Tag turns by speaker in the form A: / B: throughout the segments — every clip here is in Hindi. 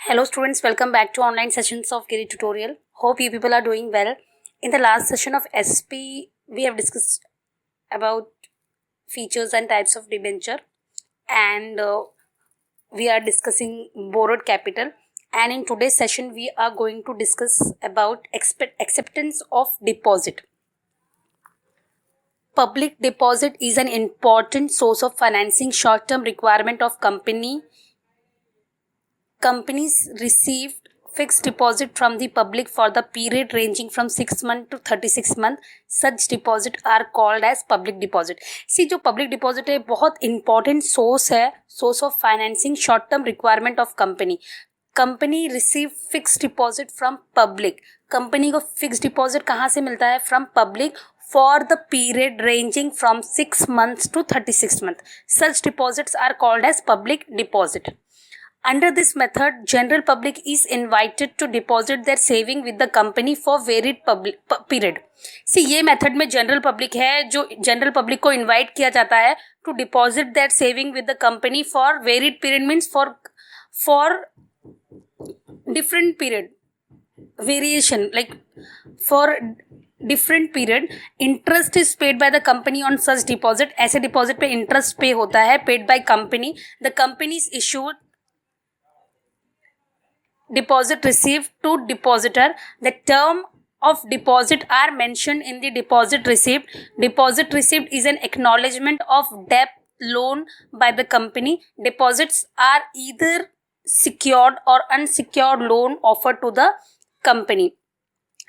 A: Hello students, welcome back to online sessions of Giri tutorial. Hope you people are doing well. In the last session of SP, we have discussed about features and types of debenture, and we are discussing borrowed capital. And in today's session, we are going to discuss about acceptance of deposit. Public deposit is an important source of financing short-term requirement of companies received fixed deposit from the public for the period ranging from 6 months to 36 months. Such deposit are called as public deposit. See, जो public deposit है बहुत important source है, source of financing short term requirement of company. Company receive fix deposit from public. Company को फिक्स डिपॉजिट कहाँ से मिलता है? From public for the period ranging from 6 months to 36 months. Such deposits are called as public deposit. Under this method, general public is invited to deposit their saving with the company for varied period. See, ये मेथड में जनरल पब्लिक है, जो जनरल पब्लिक को इनवाइट किया जाता है to deposit their saving with the company for varied period. Means for different period, variation, like for different period. Interest is paid by the company on such deposit. ऐसे डिपॉजिट पे इंटरेस्ट पे होता है, paid by company. The company is issued deposit received to depositor. The term of deposit are mentioned in the deposit receipt. Deposit receipt is an acknowledgement of debt loan by the company. Deposits are either secured or unsecured loan offered to the company.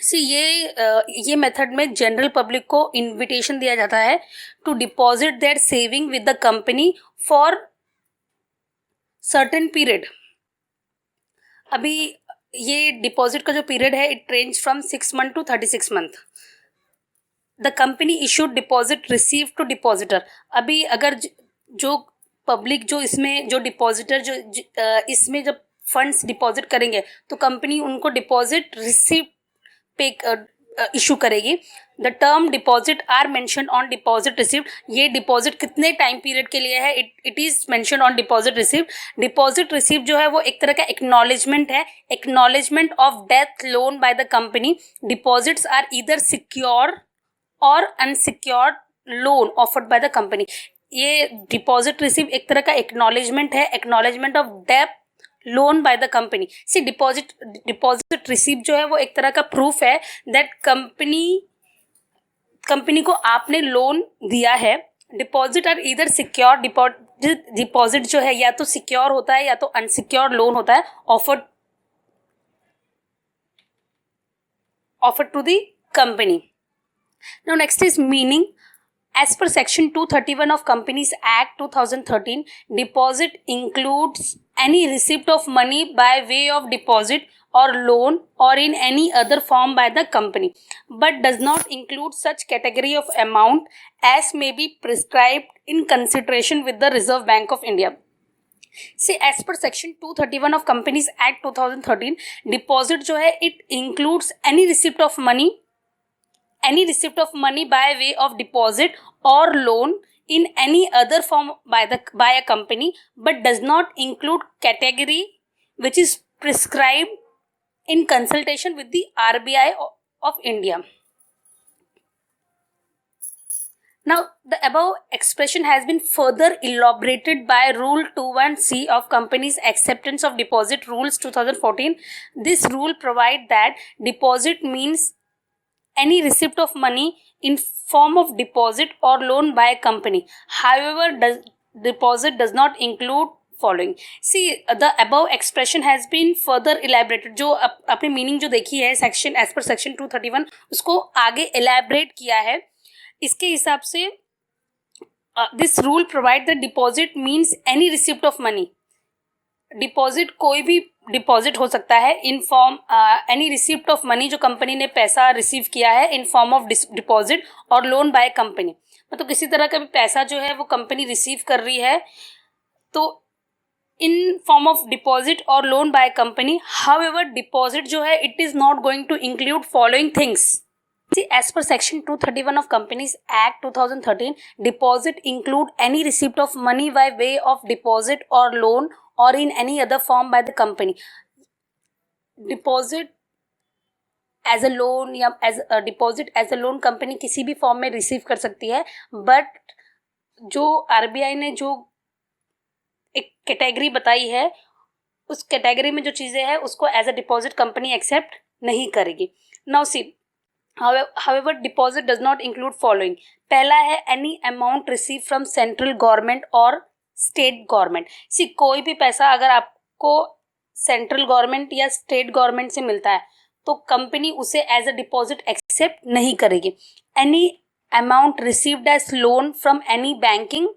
A: सी ये मेथड में जनरल पब्लिक को इनविटेशन दिया जाता है to deposit their saving with the company for certain period. अभी ये डिपॉजिट का जो पीरियड है it range from 6 months to 36 months. The company issued deposit receive to depositor. अभी अगर जो पब्लिक जो इसमें जो डिपॉजिटर जो इसमें जब फंड्स डिपॉजिट करेंगे तो कंपनी उनको डिपॉजिट रिसीव पे इशू करेगी. The term deposit are mention on deposit received. ये डिपॉजिट कितने टाइम पीरियड के लिए है? It is mention on deposit received. Deposit receive जो है वो एक तरह का एक्नॉलेजमेंट है, acknowledgement of debt loan by the company. Deposits are either secure और unsecured loan offered by the company. ये डिपॉजिट रिसीव एक तरह का एक्नॉलेजमेंट है, acknowledgement of debt loan by the company. See deposit receive जो है वो एक तरह का प्रूफ है दैट कंपनी को आपने लोन दिया है. डिपॉजिट आर इधर सिक्योर. डिपॉजिट जो है या तो सिक्योर होता है या तो अनसिक्योर लोन होता है offered to the company. Now next is meaning. As per Section 231 of Companies Act 2013, deposit includes any receipt of money by way of deposit or loan or in any other form by the company, but does not include such category of amount as may be prescribed in consideration with the Reserve Bank of India. See, as per Section 231 of Companies Act 2013, deposit जो है it includes any receipt of money by way of deposit or loan in any other form by a company, but does not include category which is prescribed in consultation with the RBI of India. Now, the above expression has been further elaborated by Rule 21C of Companies Acceptance of Deposit Rules 2014. This rule provides that deposit means any receipt of money in form of deposit or loan by a company. However, deposit does not include following. See, the above expression has been further elaborated. जो अपनी मीनिंग जो देखी है सेक्शन एज पर सेक्शन 231 उसको आगे एलैबरेट किया है. इसके हिसाब से this rule provide the deposit means any receipt of money. Deposit कोई भी डिपॉजिट हो सकता है in form any receipt of money जो कंपनी ने पैसा रिसीव किया है इन फॉर्म ऑफ डिपॉजिट और लोन बाय कंपनी. मतलब किसी तरह का भी पैसा जो है वो कंपनी रिसीव कर रही है तो इन फॉर्म ऑफ डिपॉजिट और loan by company. However deposit जो है it is not going to include following things. As per Section 231 of Companies Act 2013, deposit include any receipt of money by way of deposit or loan or in any other form by the company. Deposit as a loan या as deposit as a loan company किसी भी फॉर्म में रिसीव कर सकती है, बट जो आरबीआई ने जो एक कैटेगरी बताई है, उस कैटेगरी में जो चीज़ें हैं उसको as a deposit company accept नहीं करेगी. Now see, however deposit does not include following. पहला है any amount received from central government और state government. सी कोई भी पैसा अगर आपको सेंट्रल गवर्नमेंट या स्टेट गवर्नमेंट से मिलता है तो कंपनी उसे एज अ डिपॉजिट एक्सेप्ट नहीं करेगी. Any amount received as loan from any banking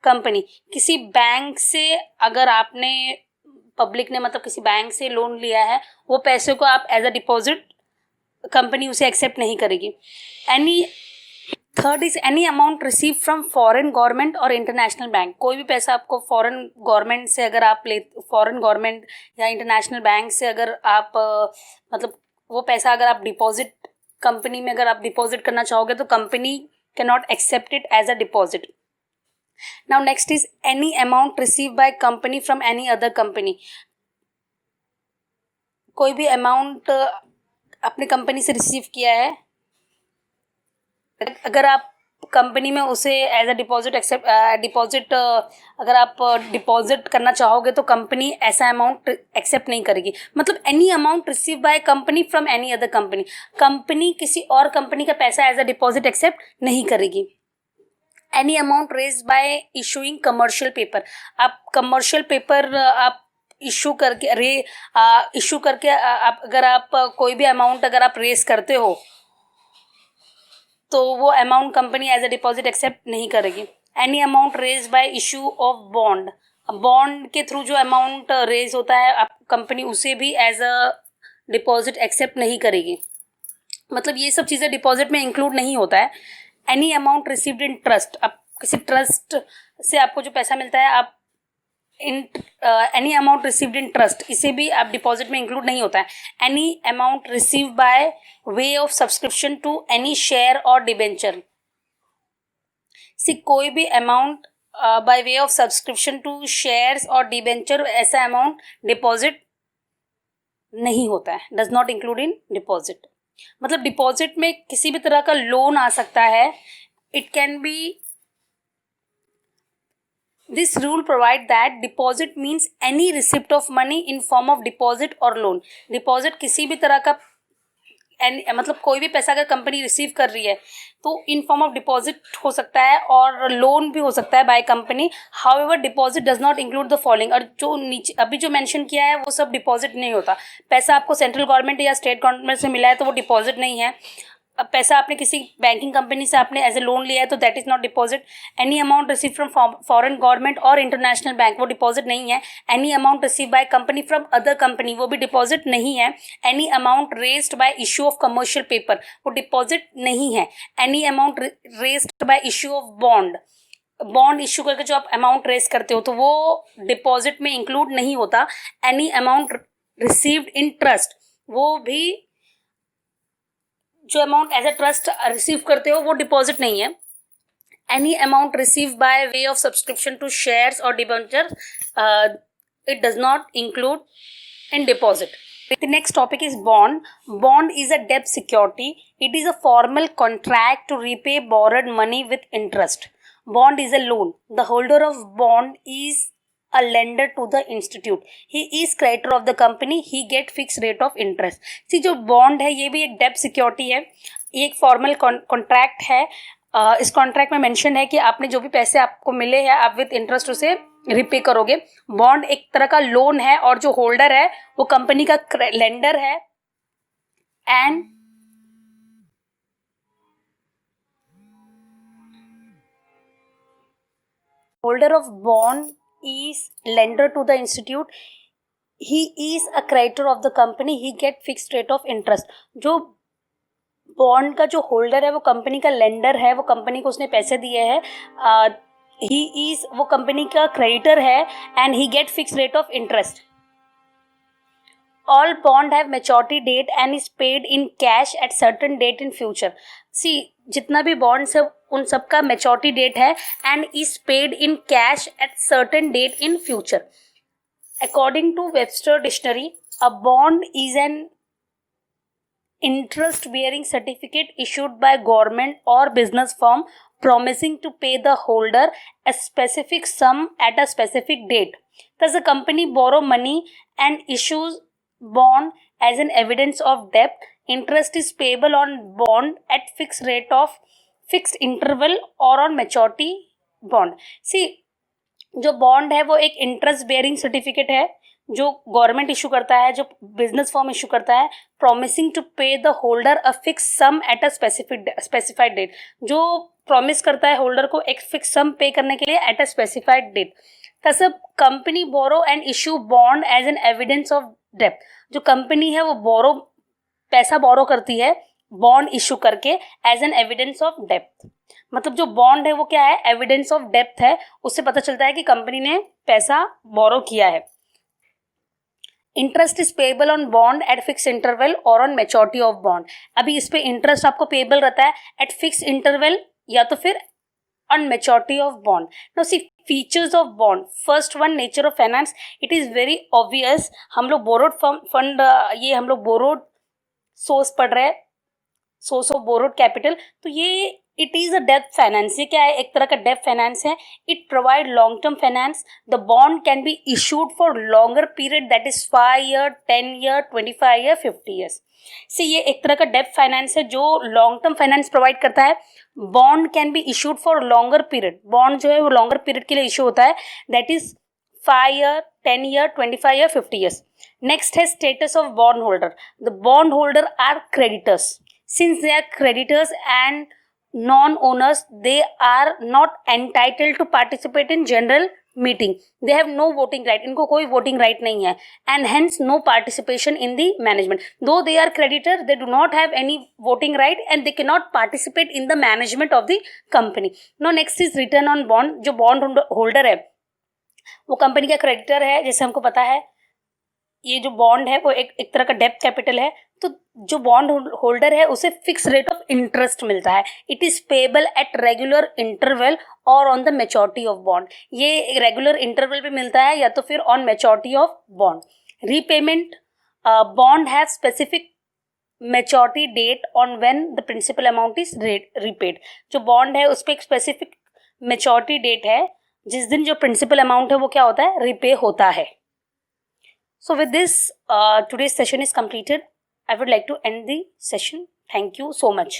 A: company, किसी बैंक से अगर आपने पब्लिक ने मतलब किसी बैंक से लोन लिया है, वो पैसे को आप एज अ डिपॉजिट कंपनी उसे एक्सेप्ट नहीं करेगी. Any third is any amount receive from foreign government और इंटरनेशनल बैंक. कोई भी पैसा आपको फॉरेन गवर्नमेंट से अगर आप फॉरेन गवर्नमेंट या इंटरनेशनल बैंक से अगर आप मतलब वो पैसा अगर आप डिपॉजिट कंपनी में अगर आप डिपॉजिट करना चाहोगे तो company can not accept it as a deposit. Now next is any amount receive by company from any other company. कोई भी अमाउंट अपनी कंपनी से रिसीव किया है, अगर आप कंपनी में उसे एज अ डिपॉजिट अगर आप डिपॉजिट करना चाहोगे तो कंपनी ऐसा अमाउंट एक्सेप्ट नहीं करेगी. मतलब any amount receive by company from any other company, company किसी और कंपनी का पैसा एज अ डिपॉजिट एक्सेप्ट नहीं करेगी. Any amount raised bye issuing commercial paper. आप कमर्शियल पेपर आप इशू करके आप अगर आप कोई भी अमाउंट अगर आप रेज करते हो तो वो amount company as a deposit accept नहीं करेगी. Any amount raise by issue of bond, bond के थ्रू जो अमाउंट रेज होता है आप कंपनी उसे भी एज अ डिपॉजिट एक्सेप्ट नहीं करेगी. मतलब ये सब चीज़ें डिपॉजिट में इंक्लूड नहीं होता है. Any amount received in trust, आप किसी ट्रस्ट से आपको जो पैसा मिलता है आप any amount received in trust, इसे भी आप डिपॉजिट में इंक्लूड नहीं होता है. Any amount receive by way of subscription to any share और डिबेंचर. सी कोई भी amount by way of subscription to shares और डिबेंचर, ऐसा अमाउंट डिपॉजिट नहीं होता है, does not include in deposit. मतलब डिपॉजिट में किसी भी तरह का लोन आ सकता है. It can be This rule provide that deposit means any receipt of money in form of deposit or loan. Deposit किसी भी तरह का मतलब कोई भी पैसा अगर कंपनी रिसीव कर रही है तो इन फॉर्म ऑफ डिपॉजिट हो सकता है और लोन भी हो सकता है bye company. However deposit does not include the following. और जो नीचे अभी जो मेंशन किया है वो सब डिपॉजिट नहीं होता. पैसा आपको सेंट्रल गवर्नमेंट या स्टेट गवर्नमेंट से मिला है तो वो डिपॉजिट नहीं है. अब पैसा आपने किसी बैंकिंग कंपनी से आपने एज ए लोन लिया है तो that is not deposit. Any amount receive from foreign government और इंटरनेशनल बैंक, वो डिपॉजिट नहीं है. Any amount receive by company from other company, वो भी डिपॉजिट नहीं है. Any amount raised bye issue of commercial paper, वो डिपॉजिट नहीं है. Any amount raised bye issue of bond issue करके जो आप अमाउंट रेज करते हो तो वो डिपॉजिट में इंक्लूड नहीं होता. Any amount received in trust, वो भी जो amount as a trust receive करते हो वो डिपॉजिट नहीं है. Any amount receive by way of subscription to shares और debenture, it does not include in deposit. The next topic is bond. Bond is a debt security. It is a formal contract to repay borrowed money with interest. Bond is a loan. The holder of bond is a lender to the institute. He is creditor of the company. He get fixed rate of interest. See, जो bond है ये भी एक debt security है, ये एक formal contract है. इस कॉन्ट्रैक्ट में मेंशन है कि आपने जो भी पैसे आपको मिले हैं आप विद इंटरेस्ट उसे रिपे करोगे. बॉन्ड एक तरह का लोन है और जो होल्डर है वो कंपनी का लेंडर है. And holder of bond is lender to the institute. He is a creditor of the company. He get fixed rate of interest. जो बॉन्ड का जो होल्डर है वो कंपनी का लेंडर है, वो कंपनी को उसने पैसे दिए हैं. ही इज वो कंपनी का क्रेडिटर है and he get fix rate of interest. All bond have maturity date and is paid in cash at certain date in future. See जितना भी बॉन्ड्स है उन सब का मैच्योरिटी डेट है and is paid in cash at certain date in future. According to Webster Dictionary, A bond is an interest bearing certificate issued by government or business firm promising to pay the holder a specific sum at a specific date. Thus, a company borrow money and issues bond as an evidence of debt. Interest is payable on bond at fixed rate of fixed interval or on maturity bond. See, जो बॉन्ड है वो एक इंटरेस्ट बेयरिंग सर्टिफिकेट है जो गवर्नमेंट इशू करता है, जो बिजनेस फर्म इशू करता है, promising to pay the holder a fix sum at a specified date, जो प्रॉमिस करता है होल्डर को एक फिक्स सम पे करने के लिए at a specified date. Thus company borrow and issue bond as an evidence of डेप्ट. जो कंपनी है वो पैसा बोरो करती है बॉन्ड इशू करके एज एन एविडेंस ऑफ डेप्थ. मतलब जो बॉन्ड है वो क्या है, एविडेंस ऑफ डेप्थ है. उससे पता चलता है कि कंपनी ने पैसा बोरो किया है. Interest is payable on bond eight fix interval और ऑन मैच्योरिटी ऑफ बॉन्ड. अभी इस पे इंटरेस्ट आपको पेएबल रहता है एट फिक्स इंटरवल या तो फिर on maturity of bond. Now see features of bond. First one, nature of finance. It is very obvious. हम लोग बोरोड फंड, ये हम लोग बोरोड सोर्स पढ़ रहे हैं, सोर्स ऑफ बोरोड कैपिटल. तो ये इट इज अ डेब्ट फाइनेंस. ये क्या है, एक तरह का डेब्ट फाइनेंस है. It provide long term finance. The bond can be issued for longer period, that is 5 year, 10 year, 25 year, 50 years. से ये एक तरह का डेब्ट फाइनेंस है जो लॉन्ग टर्म फाइनेंस प्रोवाइड करता है. Bond can be issued for longer period. Bond जो है वो लॉन्गर पीरियड के लिए इशू होता है, that is 5 year, 10 year, 25 year, 50 years. Next है status of bond holder. The bond holder are creditors. Since they are creditors and non-owners, they are not entitled to participate in general meeting. They have no voting right. इनको कोई voting right नहीं है, and hence no participation in the management. Though they are creditor, they do not have any voting right and they cannot participate in the management of the company. Now next is return on bond. जो bond holder है वो कंपनी का क्रेडिटर है. जैसे हमको पता है ये जो बॉन्ड है वो एक तरह का डेब्ट कैपिटल है. तो जो बॉन्ड होल्डर है उसे फिक्स रेट ऑफ इंटरेस्ट मिलता है. It is payable at regular interval और on the maturity of bond. ये रेगुलर इंटरवल पे मिलता है या तो फिर on maturity of bond. Repayment. Bond have specific maturity date on when the principal amount is repaid. जो बॉन्ड है उस पर एक स्पेसिफिक मैच्योरिटी डेट है जिस दिन जो प्रिंसिपल अमाउंट है वो क्या होता है, रिपे होता है. So with this, today's session is completed. I would like to end the session. Thank you so much.